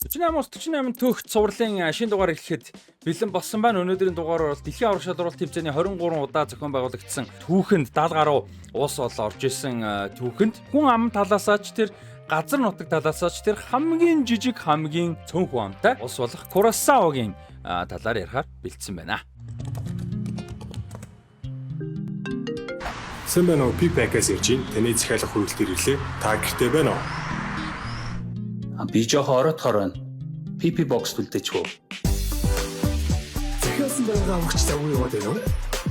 48 төгс цувралын шинэ дугаар эхлэхэд бэлэн болсон байна. Өнөөдрийн дугаараар бол дэлхийн аврах шалралт тэмцээний 23 удаа зохион байгуулагдсан түүхэнд 70 гаруй улс бол орж исэн түүхэнд хүн ам талаасаа ч тэр газар нутаг талаасаа ч тэр хамгийн жижиг хамгийн цөөнхөн амтай улс болох Курасаогийн талаар ярихаар бэлдсэн байна. Сайн байна уу? Пипэкээс ирж байна. Таны захиалах хүрээлтээр ирлээ. Та гэртээ байна уу? Би жоохон ороодохоор байна. PP box төлдөж хөө. Захиалсан байгаа өгч завгүй яваад байна уу?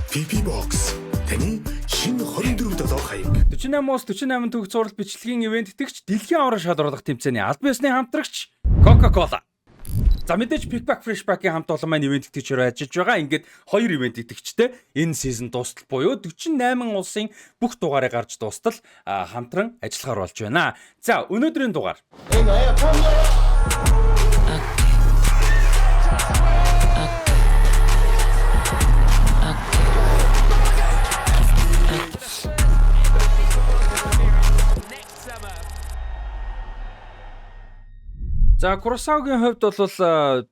PP box. Таны шинэ 24 долоо хаяг. 48-аас 48 төгс зураг бичлэгийн ивент итгэгч дэлхийн аврах шалралт тэмцээний аль биесны хамтрагч Coca-Cola. За мэдээж Pickback Freshback-ийн хамт олон маань ивент итгэгчээр ажиллаж байгаа. Ингээд хоёр ивент итгэгчтэй энэ сизон дуустал буюу 48 улсын бүх дугаарыг гарч дуустал хамтран ажиллахаар болж байна. За өнөөдрийн дугаар. За Курасаогийн хувьд бол 58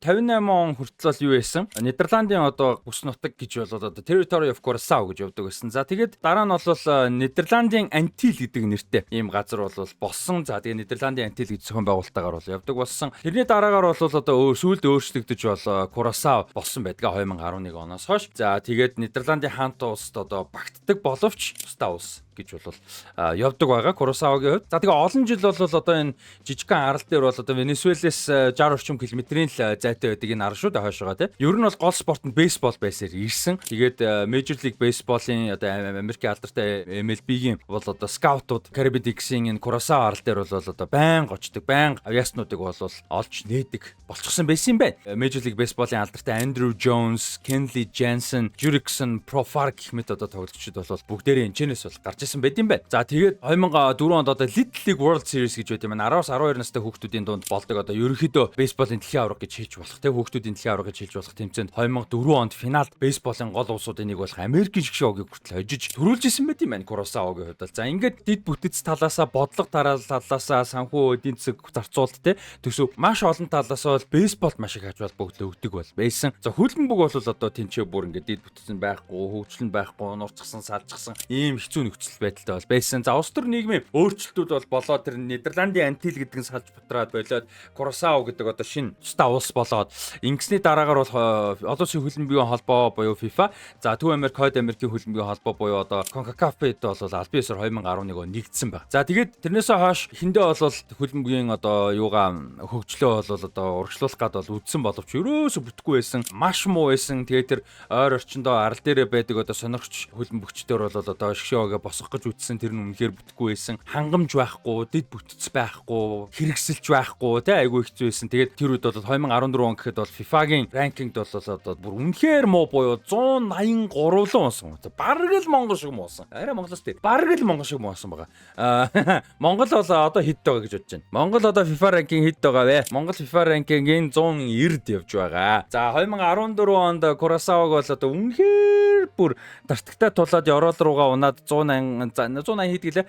он хүртэл юу байсан? Нидерландын одоо бүс нутаг гэж бол одоо Territory of Curaçao гэж явдаг байсан. За тэгээд дараа нь бол Нидерландын Антил гэдэг нэртэй ийм газар бол болсон. За тэгээд Нидерландын Антил гэж зохион байгуулалтаагаар бол явдаг болсон. Тэрний дараагаар бол одоо сүүлд өөрчлөгдөж бол Curaçao болсон байдгаа 2011 оноос хойш. За тэгээд Нидерландын хаант улсад одоо багтдаг боловч тусдаа улс гэж бол явдаг байгаа Курасаогийн хувьд. За тэгээ олон жил бол одоо энэ жижигхан арал дээр бол одоо Венесуэлээс 60 орчим километрийн л зайтай байдаг энэ арал шүү дээ хойш байгаа тийм. Ер нь бол гол спорт нь бейсбол байсаар ирсэн. Тэгээд Major League Baseball-ийн одоо Америкийн алдартай MLB-ийн бол одоо скаутууд Caribbean X-ийн энэ Курасао арал дээр бол одоо байнга очдог, байнга авьяаснуудыг бол олж нээдэг болчихсон байсан юм байна. Major League Baseball-ийн алдартай Andrew Jones, Kenley Jansen, Jurickson, Profar гэх мэт одоо тоглогчид бол бүгдээрээ энэчнээс бол гарч байсан байт юм байна. За тэгээд 2004 онд одоо Little League World Series гэж байт юм байна. 10-аас 12 настай хүүхдүүдийн дунд болдог одоо ерөнхийдөө бейсболын дэлхийн аварга гэж хэлж болох те хүүхдүүдийн дэлхийн аварга гэж хэлж болох тэмцээнд 2004 онд финалд бейсболын гол улсуудын нэг болох Америкийн шгшөөгийг хүртэл хожиж төрүүлж исэн байт юм байна Курасаогийн хувьд. За ингээд дид бүтэц талаасаа бодлого талаасаа санхүү эдийн засаг зарцуулалт те төсөв маш олон талаасаа бол бейсболд маш их ач холбогдол өгдөг бол байсан. За хөлбөмбөг бол одоо тэнцээ бүр ингээд дид бүтэц нь байхгүй, хөгжил нь байхгүй, нурцсан, салжчихсан ийм хэцүү нөхцөл байдалтай бол байсан. За улс төр нийгмийн өөрчлөлтүүд бол болоод тэр Нидерландын Антил гэдэг нь салж бутраад болоод Курасао гэдэг одоо шинэ тусдаа улс болоод ингэсний дараагаар бол олон улсын хөлбөмбөгийн холбоо буюу FIFA, за Төв Америк, Хойд Америкийн хөлбөмбөгийн холбоо буюу одоо CONCACAF-д бол аль биесээр 2011 онд нэгдсэн байна. За тэгээд тэрнээсээ хойш эхэндээ бол хөлбөмбөгийн одоо юугаа хөгжлөө бол одоо урагшлуулах гад бол үдсэн боловч ерөөсө бүтэхгүй байсан, маш муу байсан. Тэгээд тэр ойр орчиндөө арал дээрээ байдаг одоо сонирхч хөлбөмбөгчдөр бол одоо шгшөөгээ босгох гэж үтсэн тэр нь үнэхээр бүтэхгүй байсан. Хангамж байхгүй, дид бүтэц байхгүй, хэрэгсэлж байхгүй тий айгүй хэцүү байсан. Тэгээд тэр үед бол 2014 он гэхэд бол FIFA-гийн ранкингд бол одоо бүр үнэхээр муу буюу 183 л унсан. Бараг л Монгол шиг муусан. Арай Монголоос тий. Бараг л Монгол шиг муусан байгаа. Монгол бол одоо хэд байгаа гэж бодож байна. Монгол одоо FIFA ранкинг хэд байгаа вэ? Монгол FIFA ранкингийн 190-д явж байгаа. За 2014 онд Курасаог бол одоо үнэхээр бүр тартагтай тулаад Еврол руугаа унаад 180 хэд гэлээ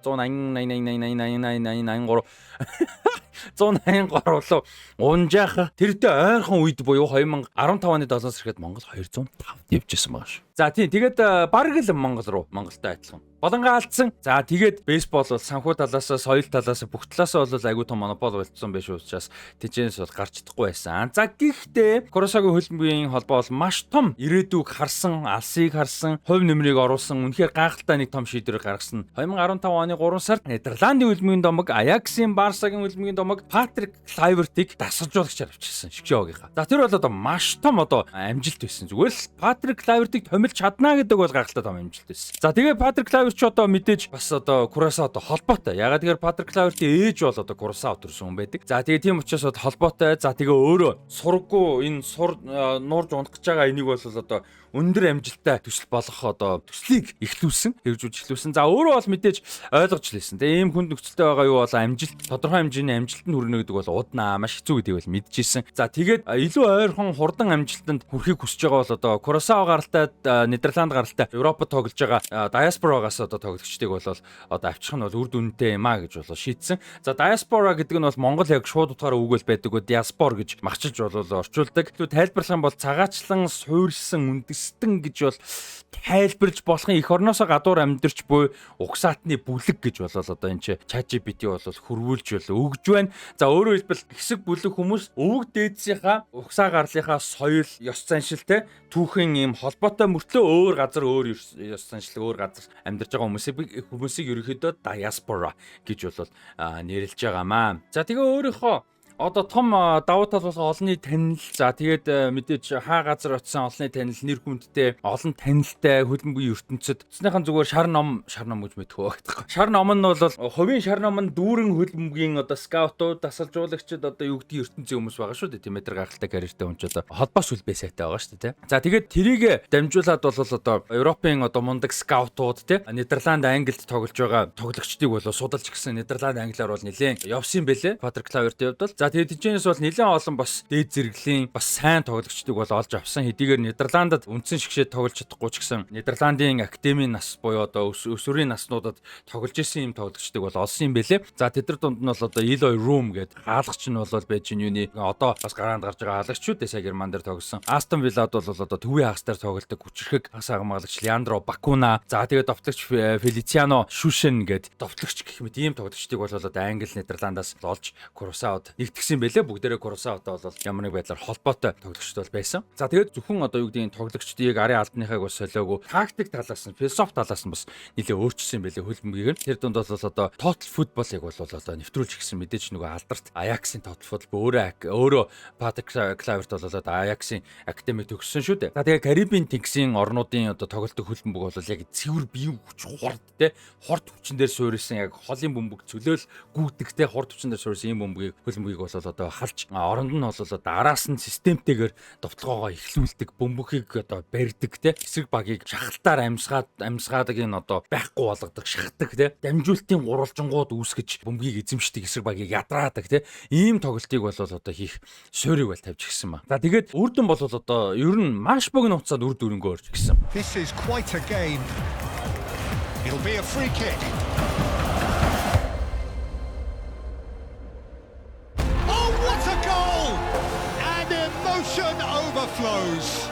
183 руу унжаах тэрдээ ойрхон үед буюу 2015 оны 7-оос ирэхэд Монгол 205 явжсэн байгаа шүү. За тийм тэгээд бараг л Монголтой адилхан болонгаа алдсан. За тэгээд бейсбол бол санхүү талаас, соёл талаас бүх талаас бол айгүй том монопол болцсон байж учраас тэнцэнээс бол гарч чадахгүй байсан. За гэхдээ Курасаогийн хөлбөмбөгийн холбоо бол маш том ирээдүг харсан, алсыг харсан, хувь нэмрийг оруулсан, үнэхээр гайхалтай нэг том шийдвэр гаргасан. 2015 оны 3 сард Нидерландын хөлбөмбөгийн домог, Аяксийн Барсагийн хөлбөмбөгийн домог Патрик Клайвертийг дасгалжуулагчаар авчирсан шгшөөгийнхаа. За тэр бол одоо маш том одоо амжилт байсан. Зүгээр л Патрик Клайвертийг томилж чадна гэдэг бол гайхалтай том амжилт байсан. За тэгээд Патрик Клайверт ч одоо мэдээж бас одоо Курасаотой холбоотой. Ягаад гэхээр Патрик Клайвертийн ээж бол одоо Курасао төрсөн хүн байдаг. За тэгээд тийм учраас холбоотой. За тэгээ өөрөө сургуу энэ нуурж унах гэж байгаа энийг бол одоо өндөр амжилттай төсөл болох одоо төслийг эхлүүлсэн, хэрэгжүүлж эхлүүлсэн. За өөрөө бол мэдээж ойлгож лээсэн. Тэгээ ийм хүнд нөхцөлтэй байгаа юу бол амжилт, тодорхой хэмжээний амжилтанд хүрнэ гэдэг бол уднаа маш хэцүү гэдгийг бол мэдчихсэн. За тэгээд илүү ойрхон хурдан амжилтанд хүрэхийг хүсэж байгаа бол одоо Курасава гаралтай, Нидерланд гаралтай Европод тоглож байгаа диаспорагаас одоо тоглогчдыг бол одоо авчих нь бол үр дүнтэй юм а гэж бол шийдсэн. За диаспора гэдэг нь бол Монгол яг шууд утгаараа үгэл байдаг уу, диаспор гэж магчилж бол орчуулдаг. Тэгвэл тайлбарлах юм бол цагаачлан суурьсан, үндэстэн гэж бол тайлбарлаж болохын эх орноосоо гадуур амьдарч буй угсаатны бүлэг гэж бол одоо энэ чи ChatGPT бол хөрвүүлж бол өгж байна. За өөрөөр хэлбэл хэсэг бүлэг хүмүүс өвөг дээдсийнхаа угсаа гарлынхаа соёл, ёс заншилтай түүхэн ийм холбоотой мөртлөө өөр газар өөр ёс заншил өөр газар амьдарч байгаа хүмүүсийг ерөнхийдөө диаспора гэж бол нэрлэж байгаамаа. За тэгээ өөрийнхөө одоо том давуу тал болох олонний танил, за тэгээд мэдээж хаа газар очисан олонний танил, нэр хүндтэй, олон танилтай хөлбөмбөгийн ертөнцид цэцнийхэн зүгээр шар ном гэж мэдхөө гэдэг. Шар ном нь бол хувийн шар ном нь дүүрэн хөлбөмбөгийн одоо скаутууд, дасгалжуулагчид одоо юу гэдгийг ертөнцийн хүмүүс байгаа шүү дээ. Тийм метр гахалтай карьертэй хүн ч одоо холбоо сүлбээ сайтай байгаа шүү дээ. За тэгээд тэрийг дамжуулаад бол одоо Европын одоо мундаг скаутууд те Нидерланд, Англид тоглож байгаа тоглогчдыг бол судалж гисэн. Нидерланд, Англиар бол нэлээд явсан бэлээ. Патрик Клаверт хувьд бол за тэгээд тэнцэнээс бол нэлээд олон бас дээд зэрэглэлийн бас сайн тоглогчдыг бол олж авсан. Хэдийгээр Нидерландад үндсэн шигшээ тоглож чадахгүй ч гэсэн Нидерландын академийн нас буюу одоо өсвөрийн наснуудад тоглож исэн юм тоглогчдыг бол олсон юм бэлээ. За тэдэр дунд нь бол одоо Eloy Room гэдэг хаалгач нь бол байж юуны одоо бас гараанд гарч байгаа хаалгачуд сая Герман дээр тоглосон. Астон Виллад бол одоо төвийн хагас дээр тоглодог хүчрхэг хагас хамгаалагч Леандро Бакуна. За тэгээд товтлогч Фелициано Шушен гэдэг товтлогч гэх мэт ийм тоглогчдыг бол одоо Англи, Нидерландаас олж Курасавад нэгтгэсэн бэлээ. Бүгдээрээ Курасаватай бол ямар нэг байдлаар холбоотой тоглогчд бол байсан. За тэгээд зөвхөн одоо юу гэдгийг тоглогчдыг арын албаныхайг бас солиогүй тактик талаас нь, философи талаас нь бас нэлээд өөрчилсөн бэлээ хөлбөмбөгийг. Тэр дунд бол одоо total football-ыг бол одоо нэвтрүүлж гисэн мэдээж нөгөө алдарт Аяксын total football өөрөө Патрик Клаверт бол одоо Аяксын академи төгссөн шүү дээ. За тэгээд Карибын тэнгисийн орнуудын одоо тоглолтын хөлбөмбөг бол яг цэвэр биеийн хүч хурд те хорт хүчин дээр суурилсан яг холын бөмбөг цөлөөл гүйдэгтэй хорт хүчин дээр суурилсан ийм хөлбөмбөгийг бол одоо халж оронд нь бол одоо араас нь системтэйгээр довтлогоогоо эхлүүлдэг, бөмбөгийг одоо барьдаг те эсрэг багийг шахалтаар амьсгаадаг энэ одоо байхгүй болгодог, шахдаг те дамжуултын гурвалжингууд үүсгэж бөмбөгийг эзэмшдэг, эсрэг багийг ядраадаг те ийм тоглолтыг бол одоо хийх суурийг бол тавьж гисэн ба. За тэгээд үр дүн бол одоо ер нь маш богино хугацаанд үр дүнгөө орж гисэн. This is quite a game. It'll be a free kick. Oh, what a goal! And emotion overflows.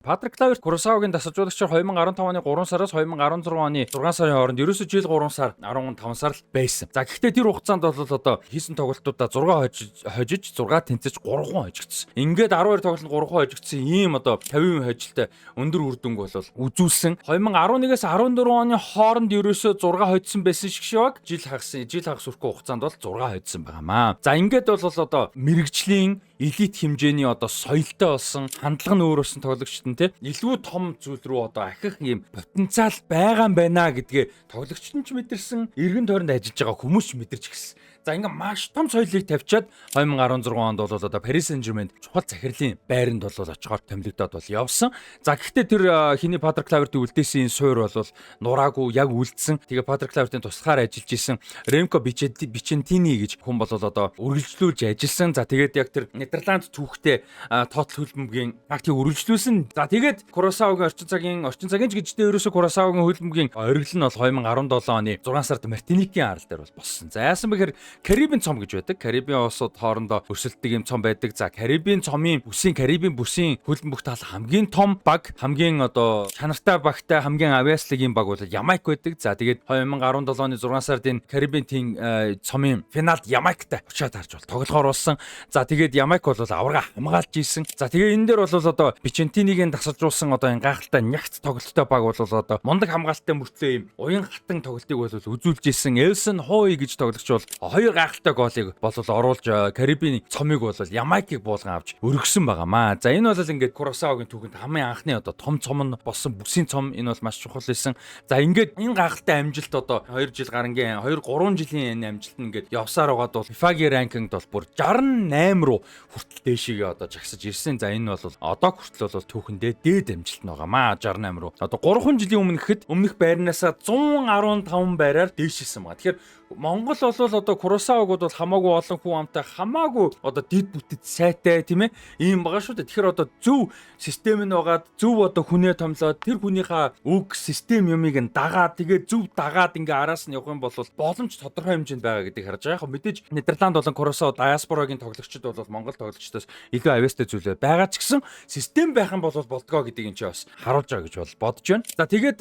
Патрик Клаверт Курасавагийн дасгалжуулагчаар 2015 оны 3 сараас 2016 оны 6 сарын хооронд ерөөсөө жил 3 сар 15 сар л байсан. За гэхдээ тэр хугацаанд бол одоо хийсэн тоглолтуудаа 6 хожиж 6 тэнцэж 3 хүн хожигдсон. Ингээд 12 тоглолтод 3 хүн хожигдсон ийм одоо 50% хожилттай өндөр үр дүнг бол үзүүлсэн. 2011-ээс 14 оны хооронд ерөөсөө 6 хожсон байсан шиг шиваг жил хагас үрхгүй хугацаанд бол 6 хожсон байгаамаа. За ингээд бол одоо мэрэгжлийн элит хэмжээний одоо соёлтой болсон хандлага нь өөр болсон тоглогчд нь те илүү том зүйл рүү одоо ахих юм потенциал байгаа юм байна гэдгээ тоглогчд нь ч мэдэрсэн, эргэн тойронд ажиллаж байгаа хүмүүс ч мэдэрч гисэн. За ингээ маш том соёлыг тавьчаад 2016 онд бол одоо Paris Saint-Germain чухал захирлын байранд бол очихоор томилогдоод бол явсан. За гэхдээ тэр хиний Патрик Клавертийн үлдээсэн суур бол нураагүй яг үлдсэн. Тэгээ Патрик Клавертийн тусгаар ажиллаж исэн Ремко Бичентини гэж хүн бол одоо үргэлжлүүлж ажилласан. За тэгээд яг тэр Нидерланд түүхтэй тоотл хөлбөмбөгийн тактик үргэлжлүүлсэн. За тэгээд Курасавагийн орчин цагийн ч гэжтэй ерөөсө Курасавагийн хөлбөмбөгийн оргил нь бол 2017 оны 6 сард Мартиникийн арал дээр бол болсон. За яасан бэхээр Карибын цом гэж байдаг. Карибын улсууд хоорондоо өрсөлддөг юм цом байдаг. За Карибын бүсийн хөлбөмбөг тал хамгийн том баг, хамгийн одоо чанартай багтай, хамгийн авиаслаг юм баг бол Ямайк байдаг. За тэгээд 2017 оны 6 сард энэ Карибын цомын финалд Ямайктай очиад харж бол тоглохоор болсон. За тэгээд Ямайк бол аварга хамгаалж ийсэн. За тэгээд энэ дээр бол одоо Бичентинигийн дасгалжуулсан одоо энэ гайхалтай нягт тоглолттой баг бол одоо мундаг хамгаалалттай мөртлөө юм уян хатан тоглолтыг бол үзүүлж ийсэн. Элсон Хой гэж тоглогч бол 2 гайхалтай голыг болол оруулж Карибын цомыг бол Ямайкийг буулган авч өргөсөн байгаамаа. За энэ бол ингээд Куросавагийн түүхэнд хамгийн анхны одоо том цом нь болсон бүсийн цом энэ бол маш чухал байсан. За ингээд энэ гайхалтай амжилт одоо 2 жил гарангийн 2-3 жилийн энэ амжилт нь ингээд явсаар байгаад бол FIFA-гийн ранкингд бол бүр 68 руу хүртэл дээшигээ одоо жагсаж ирсэн. За энэ бол одоо хүртэл бол түүхэндээ дээд амжилт нь байгаамаа 68 руу. Одоо 3 жилийн өмнө гэхэд өмнөх байрнаасаа 115 байраар дээшилсэн байна. Тэгэхээр Монгол бол одоо Куросавагууд бол хамаагүй олон хүн амтай хамаагүй одоо дид бүтэц сайтай тийм ээ ийм байгаа шүү дээ. Тэгэхээр одоо зөв систем нь байгаад зөв одоо хүнээ томлоод тэр хүнийхээ үг систем юмыг нь дагаад тэгээд зөв дагаад ингээ араас нь явах юм бол боломж тодорхой хэмжээнд байгаа гэдгийг харж байгаа. Яг мэдээж Нидерланд болон Куросав диаспорагийн тоглогчид бол Монгол тоглогчдоос илүү авьяастай зүйлээ байгаа ч гэсэн систем байх юм бол болдгоо гэдгийг энэ ч бас харуулж байгаа гэж бол бодож байна. За тэгээд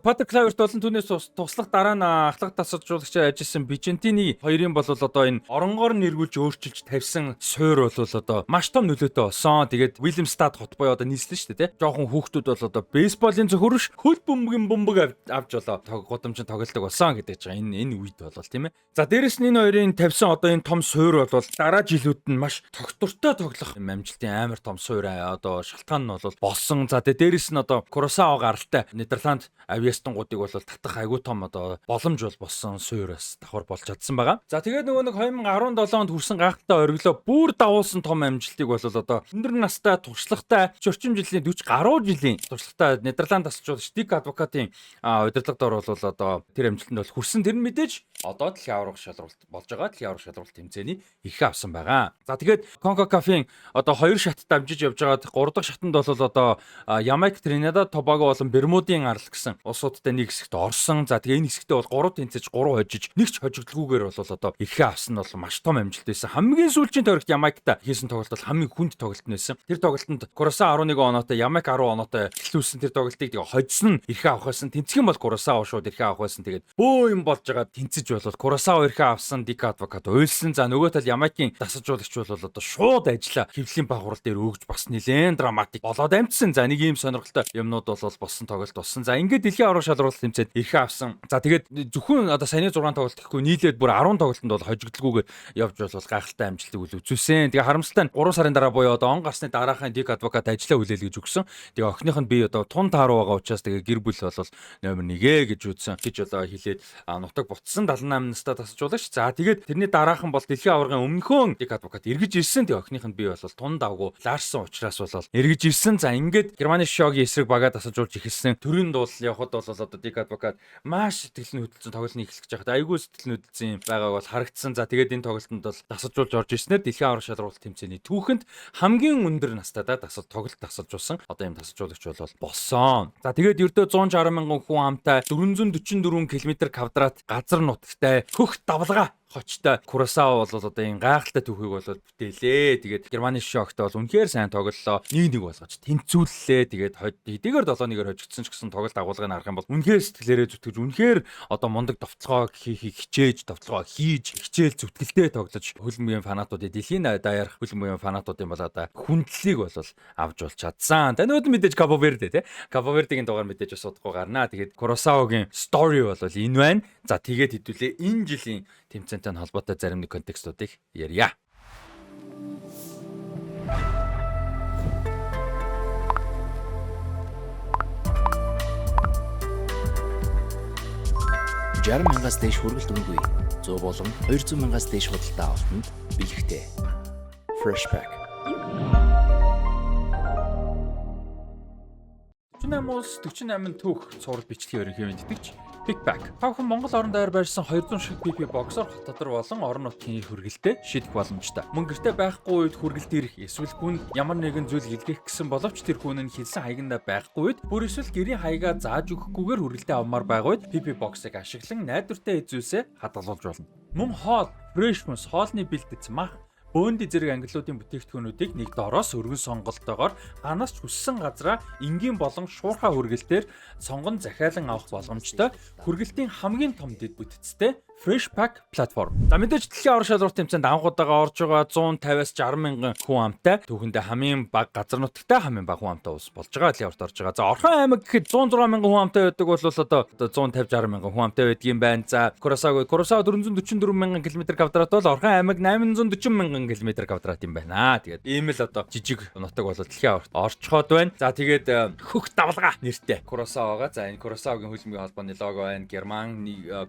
Патер Клаверт болон түүнээс туслах дараа нь ахлах тасалжуулагч ажилласан Бижентины хоёрын бол одоо энэ оронгоор нэргүүлж өөрчилж тавьсан суур бол одоо маш том нөлөөтэй болсон. Тэгээд Уильямстад хот боё одоо нийслэн шүү дээ, тий. Жохон хүүхдүүд бол одоо бейсболын зөвхөрш хөл бөмбөгийн бөмбөг авч болоо гудамжинд тоглолдог болсон гэдэг чинь энэ үед бол тийм ээ. За дээрэс нь энэ хоёрын тавьсан одоо энэ том суур бол дараа жилүүд нь маш тогтвортой тоглох юм амжилтын амар том суур одоо шалтгаан нь бол болсон. За дээрэс нь одоо Куросава гаралтай Нидерланд авиастангуудыг бол татах айгүй том одоо боломж бол болсон суураас давхар болж чадсан байгаа. За тэгээд нөгөө нэг 2017 онд хүрсэн гайхалтай ориглоо бүр давуулсан том амжилтыг бол одоо өндөр настай туршлагатай орчим жилийн 40 гаруй жилийн туршлагатай Нидерланд тасалжуулагч Дик Адвокатын удирдлагад орвол одоо тэр амжилтанд бол хүрсэн. Тэр нь мэдээж одоо дэлхийн аврах шалралт болж байгаа. Дэлхийн аврах шалралт тэмцээний ихээ авсан байгаа. За тэгээд CONCACAF-ийн одоо 2 шат дамжиж явж байгаад 3 дахь шатанд бол одоо Ямайк, Тринидад, Тобаго болон Бермудын арал гэсэн улсуудтай нэг хэсэгт орсон. За тэгээд энэ хэсэгтээ бол 3 тэнцэж 3 хожиж нэг ч хожигдолгүйгээр бол одоо ихээ авсан нь бол маш том амжилт байсан. Хамгийн сүүлийн тойрогт Ямайктай хийсэн тоглолт бол хамгийн хүнд тоглолт байсан. Тэр тоглолтод Куросава 11 оноотой, Ямайк 10 оноотой эхлүүлсэн тэр тоглолтыг тэгээ хоцсон нь ихээ авах байсан. Тэнцэх юм бол Куросава шууд ихээ авах байсан. Тэгээд бөө юм болж байгаа тэнцэж болол Куросава ихээ авсан, Дик Адвокат уйлсан. За нөгөө тал Ямайкийн тасалжуулагч бол одоо шууд ажиллаа хэвлэлийн багварал дээр өгж бас нэлээд драматик болоод амжсан. За нэг ийм сонирхолтой юмнууд бол болсон тоглолт болсон. За ингээд дэлхийн аврах шалралт тэмцээд ихээ авсан. За тэгээд зөвхөн одоо саяны 6 тоглолт гэхгүй нийлээд бүр 10 тоглолтод бол хожигдолгүйгээр явж бол гайхалтай амжилтыг үзүүлсэн. Тэгээ харамсалтай нь 3 сарын дараа буюу одоо он гарсны дараахан Дик Адвокат ажиллаа хүлээл гэж өгсөн. Тэгээ охиных нь би одоо тун тааруу байгаа учраас тэгээ гэр бүл бол номер 1 гэж үзсэн. Гэж одоо хэлээд нутаг буцсан 78 настай тасалжуулагч. За тэгээд тэрний дараахан бол дэлхийн аваргын өмнөхөн Дик Адвокат эргэж ирсэн. Тэгээ охиных нь би бол тун давгүй лаарсан учраас бол эргэж ирсэн. За ингээд Германы шогийн эсрэг бага тасалжуулж эхэлсэн. Төрийн дуул явхад бол одоо Дик Адвокат маш сэтгэл нь хөдөлсөн тоглолтыг эхлэх гэж байхад айгүй сэтгэл нь хөдөлсөн байгааг бол харагдсан. За тэгээд энэ тоглолтод бол тасалжуулж орж ирснээр дэлхийн аврах шалралт тэмцээний түүхэнд хамгийн өндөр настайдаа тоглолт тасалжуулсан одоо юм тасалжуулагч бол болсон. За тэгээд ердөө 160 мянган хүн амтай 444 км квадрат газар нутагтай хөх давлгаа хочтой Куросава бол одоо энэ гайхалтай түүхийг бол бүтээлээ. Тэгээд Германы шоктой бол үнэхээр сайн тоглолоо. 1-1 болгож тэнцүүллээ. Тэгээд хэдийгээр 7-1-ээр хожигдсон ч гэсэн тоглолт агуулгыг харах юм бол үнэхээр сэтгэлээрээ зүтгэж үнэхээр одоо мундаг товтлогоо хичээж товтлогоо хийж хичээл зүтгэлтэй тоглож хөлбөмбөгийн фанатуудын дэлхийн даяарх хөлбөмбөгийн фанатуудын бол одоо хүндлэлийг бол авч болж чадсан. Танайд мэдээж Кабо Верде тий. Кабо Вердегийн дугаар мэдээж бас удахгүй гарнаа. Тэгээд Куросавагийн story бол энэ байна. За тэгээд хэдүүлээ энэ жилийн тэмцээнтэй холбоотой зарим нэг контекстуудыг ярья. $60,000-аас дээш хүргэлт үнэгүй 100 болон 200,000-аас дээш худалдаа авалтанд бэлэгтэй. Freshback. 48 түүх цуврал бичлэгийн өрнөх юм итгэж Pickback. Тавхан Монгол орон даяар байрсан 200 шиг PP боксоор хот дотор болон орон нутгийн хүргэлтэд шийдэх боломжтой. Мөн гэртээ байхгүй үед хүргэлт ирэх эсвэл хүн ямар нэгэн зүйл илгээх гэсэн боловч тэр хүн нь хэлсэн хаягнда байхгүй үед бүр эсвэл гэрийн хаягаа зааж өгөхгүйгээр хүргэлтээ авмаар байгаа үед PP боксыг ашиглан найдвартай эзүүсээ хадгалуулж болно. Мөн хоол, фрешмус, хоолны бэлтгэц мах бөөнд зэрэг ангиллуудын бүтээгдэхүүнүүдийг нэг дороос өргөн сонголтоогоор ханаас ч хүссэн газраа энгийн болон шуурхай хүргэлтээр сонгон захиалан авах боломжтой. Хүргэлтийн хамгийн том дэд бүтцтэй Freshpack платформ. За мэдээж дэлхийн орон шалралт тэмцээнд анхудаага орж байгаа 150-аас 60 мянган хүн амтай. Түүхэндээ хамгийн бага газар нутагтай хамгийн бага хүн амтай улс болж байгаа дэлхийн орд орж байгаа. За Орхон аймаг гэхэд 106 мянган хүн амтай байдаг бол одоо 150-60 мянган хүн амтай байдаг юм байна. За Курасао 444 мянган км квадрат бол Орхон аймаг 840 мянган км квадрат юм байна. Тэгээд ийм л одоо жижиг нутаг бол дэлхийн орд орчход байна. За тэгээд хөх давлага нэртэй Курасаога. За энэ Курасаогийн хөлбөмбөгийн холбооны лого байна. Герман,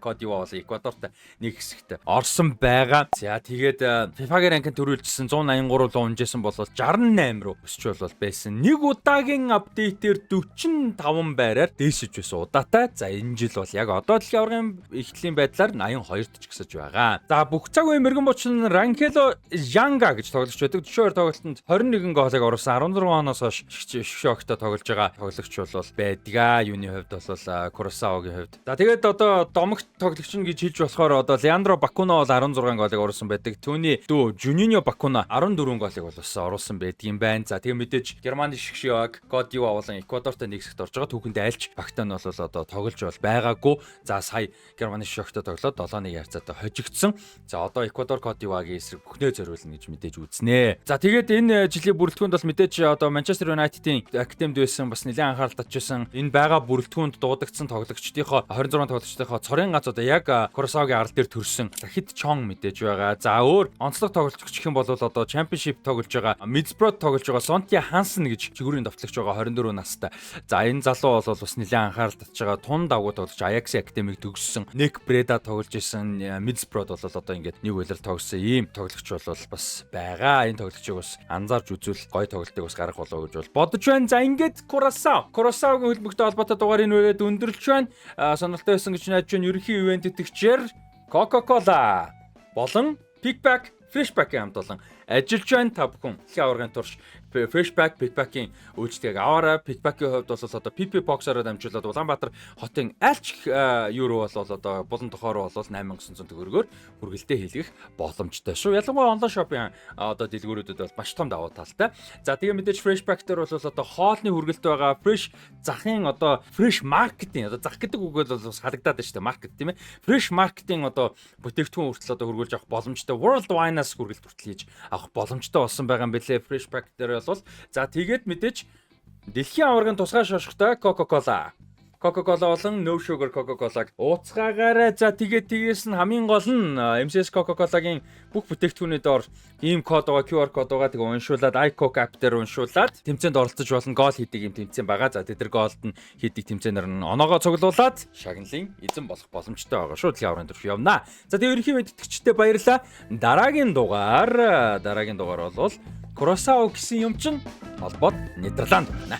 Кот д'Ивуар, Эквадорт нэг хэсэгт орсон байгаа. За тэгээд FIFA-гийн ранкинг төрүүлжсэн 183 руу унжсэн бол 68 руу өсч бол байсан. Нэг удаагийн апдейтээр 45 байраар дээшиж байсан удаатай. За энэ жил бол яг одоо дэлхийн аваргын эхлэлийн байдлаар 82-д ч гисэж байгаа. За бүх цаг үеийн мэрэгэн бочин Ранкело Жанга гэж тоглогч байдаг. 42 тоглолтод 21 гоолыг оруулсан. 16 оноос хойш шогтой тоглож байгаа тоглогч бол байдгаа. Юуны хувьд бол Курасаогийн хувьд. За тэгээд одоо домогт тоглогч нь гэж хэлж болохоор одоо Леандро Бакуна бол 16 гоолыг оруулсан байдаг. Түүний дүү Жуниньо Бакуна 14 гоолыг бол оруулсан байдаг юм байна. За тэгээд мэдээж Германы Шигшиог, Кот д'Ивуар болон Эквадортой нэг хэсэгт орж байгаа. Түүхэнд айлч Бактан бол одоо тоглож бол байгаагүй. За сая Германы Шигшиогтой тоглоод 7-1 ярцаатай хожигдсон. За одоо Эквадор Кот д'Ивуаргийн эсрэг бүхнээ зориулна гэж мэдээж үзнэ. За тэгээд энэ жилийн бүрэлдэхүүнд бол мэдээж одоо Манчестер Юнайтедийн академид байсан бас нэлээд анхаарал татчихсан. Энэ байгаа бүрэлдэхүүнд дуудагдсан тоглогчдынхоо 26 тоглогчдынхоо цорын гац одоо яг Курасаогийн арал дээр төрсэн Захид Чон мэдээж байгаа. За өөр онцлог тоглогч гэх юм бол одоо Championship тоглож байгаа Middlesbrough тоглож байгаа Сонтия Хансен гэж жигүүрийн давтлагч байгаа 24 настай. За энэ залуу бол бас нэлээд анхаарал татж байгаа. Тун давгуу тоглож Ajax академиг төгссөн. Nick Breda тоглож исэн Middlesbrough бол одоо ингээд нэг үйлрэл тогссон ийм тоглогч бол бас байгаа. Энэ тоглогчийг бас анзаарч үзвэл гоё тоглолтыг бас гарах болоо гэж бол бодож байна. За ингээд Курасаогийн хөлбөмбөгтэй холбоотой дугаарыг нүүрээд өндөрлж байна. Сонирхолтой байсан гэж найдаж байна. Ерөнхий ивент тэтгэгчээр Coca-Cola болон Pickpack Freshpack-ийн хамт олон ажиллаж байна. Та бүхэн дэлхийн аваргын турш Freshpack, Pickpack-ийн үйлчлэгийг аваарай. Pickpack-ийн хувьд бол одоо PP Box-ороо дамжуулаад Улаанбаатар хотын альч юу руу бол одоо булан тохоор бол 8900 төгрөгөөр хүргэлтээ хийлгэх боломжтой шүү. Ялангуяа онлайн шопын одоо дэлгүүрүүдэд бол маш том давуу талтай. За тэгээ мэдээж Freshpack дээр бол одоо хоолны хүргэлт байгаа. Fresh захын одоо Fresh marketing одоо зах гэдэг үг бол бас халагдаад байна шүү дээ. Market тийм ээ. Fresh marketing одоо бүтээгдэхүүн хүртэл одоо хөргүүлж авах боломжтой. World Wine-аас хүргэлт хүртэл хийж авах боломжтой болсон байгаа юм билээ. Freshpack дээр бол за тэгээд мэдээж дэлхийн аваргын тусгай шошготой Coca-Cola болон No Sugar Coca-Cola-г ууцгаагаарай. За тэгээд тэгээс нь хамгийн гол нь MCS Coca-Cola-гийн бүх бүтээгдэхүүнүүд ор ийм код байгаа, QR код байгаа. Тэгээ уншуулад iCoke app дээр уншуулад тэмцээнд оролцож болно. Гол хийдэг юм тэмцээн байгаа. За тэд нар голд нь хийдэг тэмцээнээр нь оноогоо цуглуулад шагналын эзэн болох боломжтой байгаа шүү. Дэлхийн аваргын турш явна. За тэгээ ерөнхий мэдтгэгчтэй баярлалаа. Дараагийн дугаар бол Курасао гэсэн юм чинь холбоод Нидерланд байна.